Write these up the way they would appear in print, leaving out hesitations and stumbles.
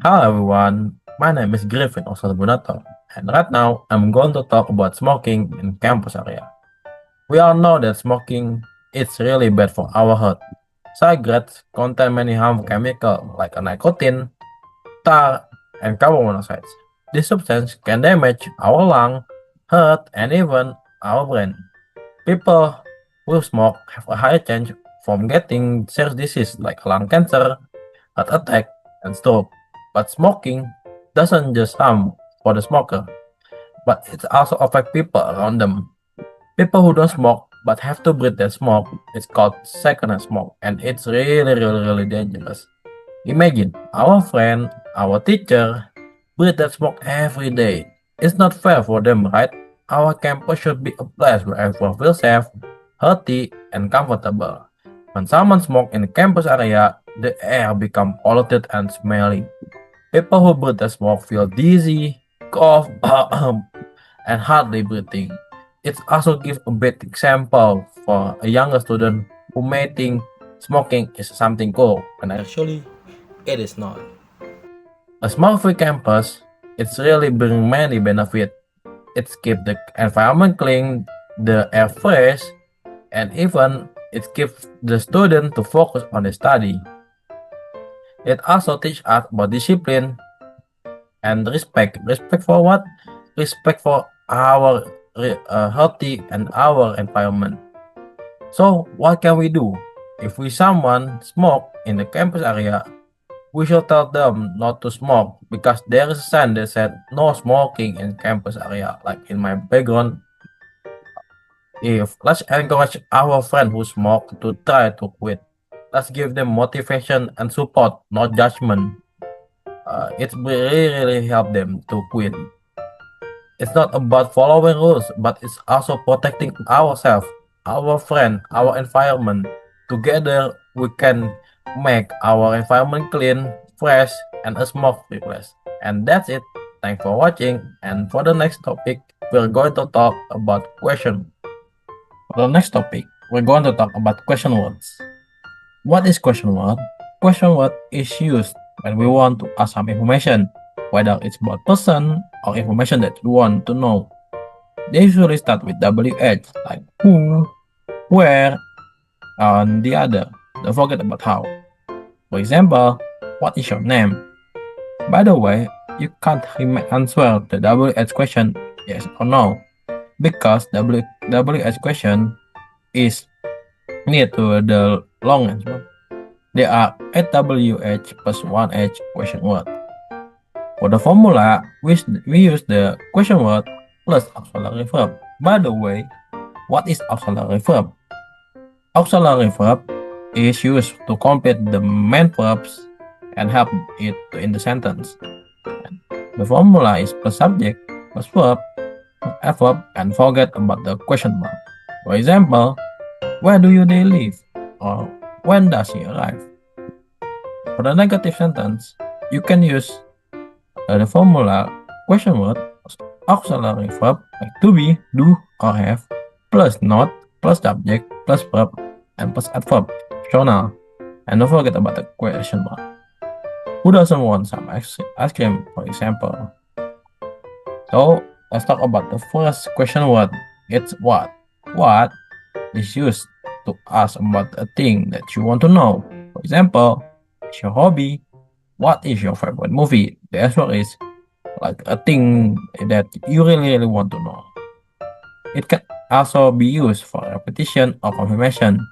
Hello everyone, my name is Griffin Osvaldo, and right now I'm going to talk about smoking in campus area. We all know that smoking is really bad for our health. Cigarettes contain many harmful chemicals like nicotine, tar, and carbon monoxide. This substance can damage our lung, heart, and even our brain. People who smoke have a higher chance from getting serious disease like lung cancer, heart attack, and stroke. But smoking doesn't just harm for the smoker, but it also affect people around them. People who don't smoke but have to breathe their smoke is called secondhand smoke, and it's really dangerous. Imagine our friend, our teacher, breathe that smoke every day. It's not fair for them, right? Our campus should be a place where everyone feels safe, healthy, and comfortable. When someone smokes in the campus area, the air becomes polluted and smelly. People who breathe the smoke feel dizzy, cough, and hardly breathing. It also gives a bad example for a younger student who may think smoking is something cool, and actually, it is not. A smoke-free campus, it's really bring many benefits. It keeps the environment clean, the air fresh, and even it keeps the student to focus on the study. It also teach us about discipline and respect. Respect for what? Respect for our healthy and our environment. So what can we do? If we someone smoke in the campus area, we should tell them not to smoke because there is a sign that said no smoking in campus area. Like in my background, if let's encourage our friend who smoke to try to quit. Let's give them motivation and support, not judgment. It will really help them to quit. It's not about following rules, but it's also protecting ourselves, our friend, our environment. Together, we can make our environment clean, fresh, and a smoke-free place. And that's it. Thanks for watching. And for the next topic, we're going to talk about question. For the next topic, we're going to talk about question words. What is question word? Question word is used when we want to ask some information, whether it's about person or information that we want to know. They usually start with WH, like who, where, and the other. Don't forget about how. For example, what is your name? By the way, you can't answer the WH question yes or no, because WH question is near to the long answer. There are 8 WH plus 1H question word. For the formula, we use the question word plus auxiliary verb. By the way, what is auxiliary verb? Auxiliary verb is used to complete the main verbs and help it to end the sentence. The formula is plus subject plus verb plus adverb, and forget about the question mark. For example, where do you they live? Or when does he arrive? For the negative sentence, you can use the formula question word plus auxiliary verb like to be, do, or have, plus not, plus subject, plus verb, and plus adverb. Optional. And don't forget about the question mark. Who doesn't want some ice cream, for example? So let's talk about the first question word. It's what. What is used to ask about a thing that you want to know. For example, what's your hobby? What is your favorite movie? The answer is like a thing that you really want to know. It can also be used for repetition or confirmation.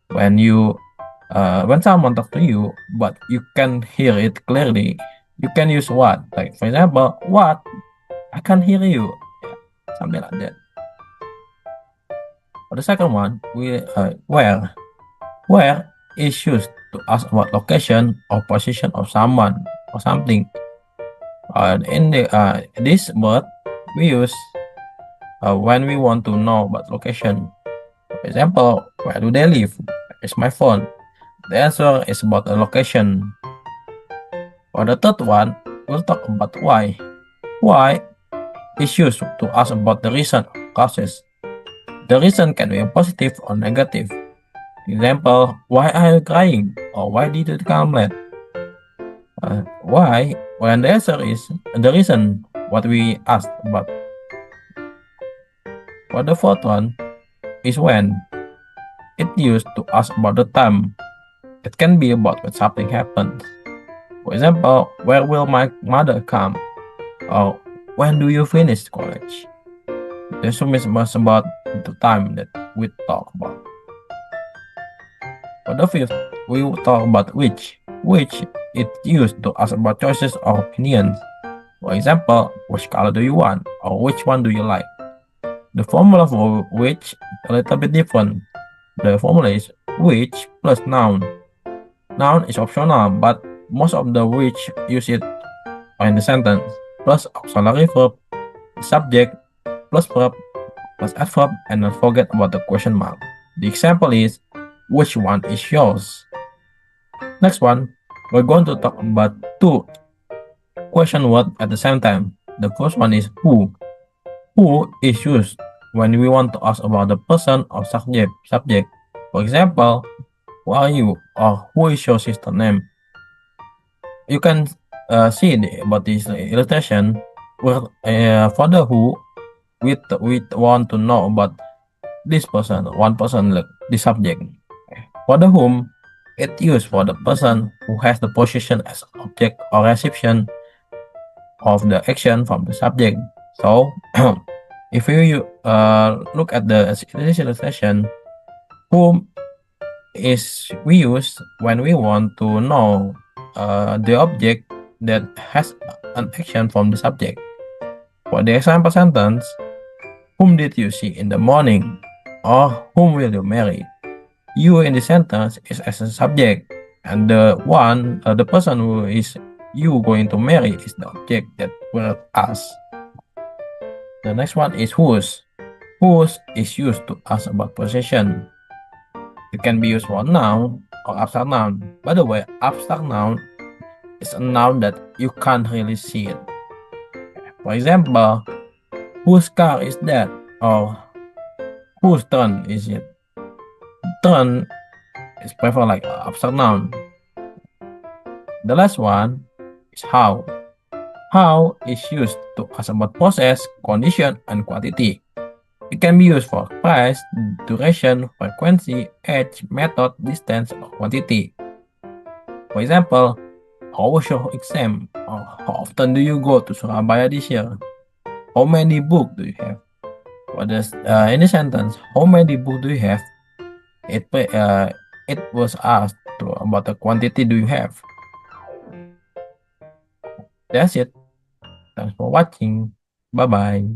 When someone talk to you, but you can hear it clearly, you can use what. Like for example, what? I can't hear you. Yeah, something like that. For the second one, where. Where is used to ask about location or position of someone or something. In this word, we use when we want to know about location. For example, where do they live? Where is my phone? The answer is about a location. For the third one, we'll talk about why. Why is used to ask about the reason or causes. The reason can be positive or negative. Example, why are you crying? Or why did you come late? Why When the answer is the reason what we asked about. For the fourth one is when it used to ask about the time. It can be about when something happens. For example, where will my mother come? Or when do you finish college? This is much about the time that we talk about. For the fifth, we will talk about which. Which it used to ask about choices or opinions. For example, which color do you want? Or which one do you like? The formula for which a little bit different. The formula is which plus noun. Noun is optional, but most of the which use it in the sentence. Plus auxiliary verb, subject, plus verb, plus adverb, and don't forget about the question mark. The example is, which one is yours? Next one, we're going to talk about two question words at the same time. The first one is who. Who is used when we want to ask about the person or subject. For example, who are you or who is your sister name? You can see about this illustration where for the who we want to know about this person, one person, like the subject. For the whom, it used for the person who has the position as object or recipient of the action from the subject. So if you look at the illustration, whom is we use when we want to know the object that has an action from the subject. For the example sentence, whom did you see in the morning? Or whom will you marry? You in the sentence is as a subject, and the person who is you going to marry is the object that will ask. The next one is whose. Whose is used to ask about possession. It can be used for noun or abstract noun. By the way, abstract noun is a noun that you can't really see it. For example, whose car is that? Or whose turn is it? Turn is prefer like abstract noun. The last one is how. How is used to ask about process, condition, and quantity. It can be used for price, duration, frequency, age, method, distance, or quantity. For example, how was your exam? Or how often do you go to Surabaya this year? How many books do you have? In the sentence, how many books do you have? It was asked about the quantity do you have. That's it. Thanks for watching. Bye bye.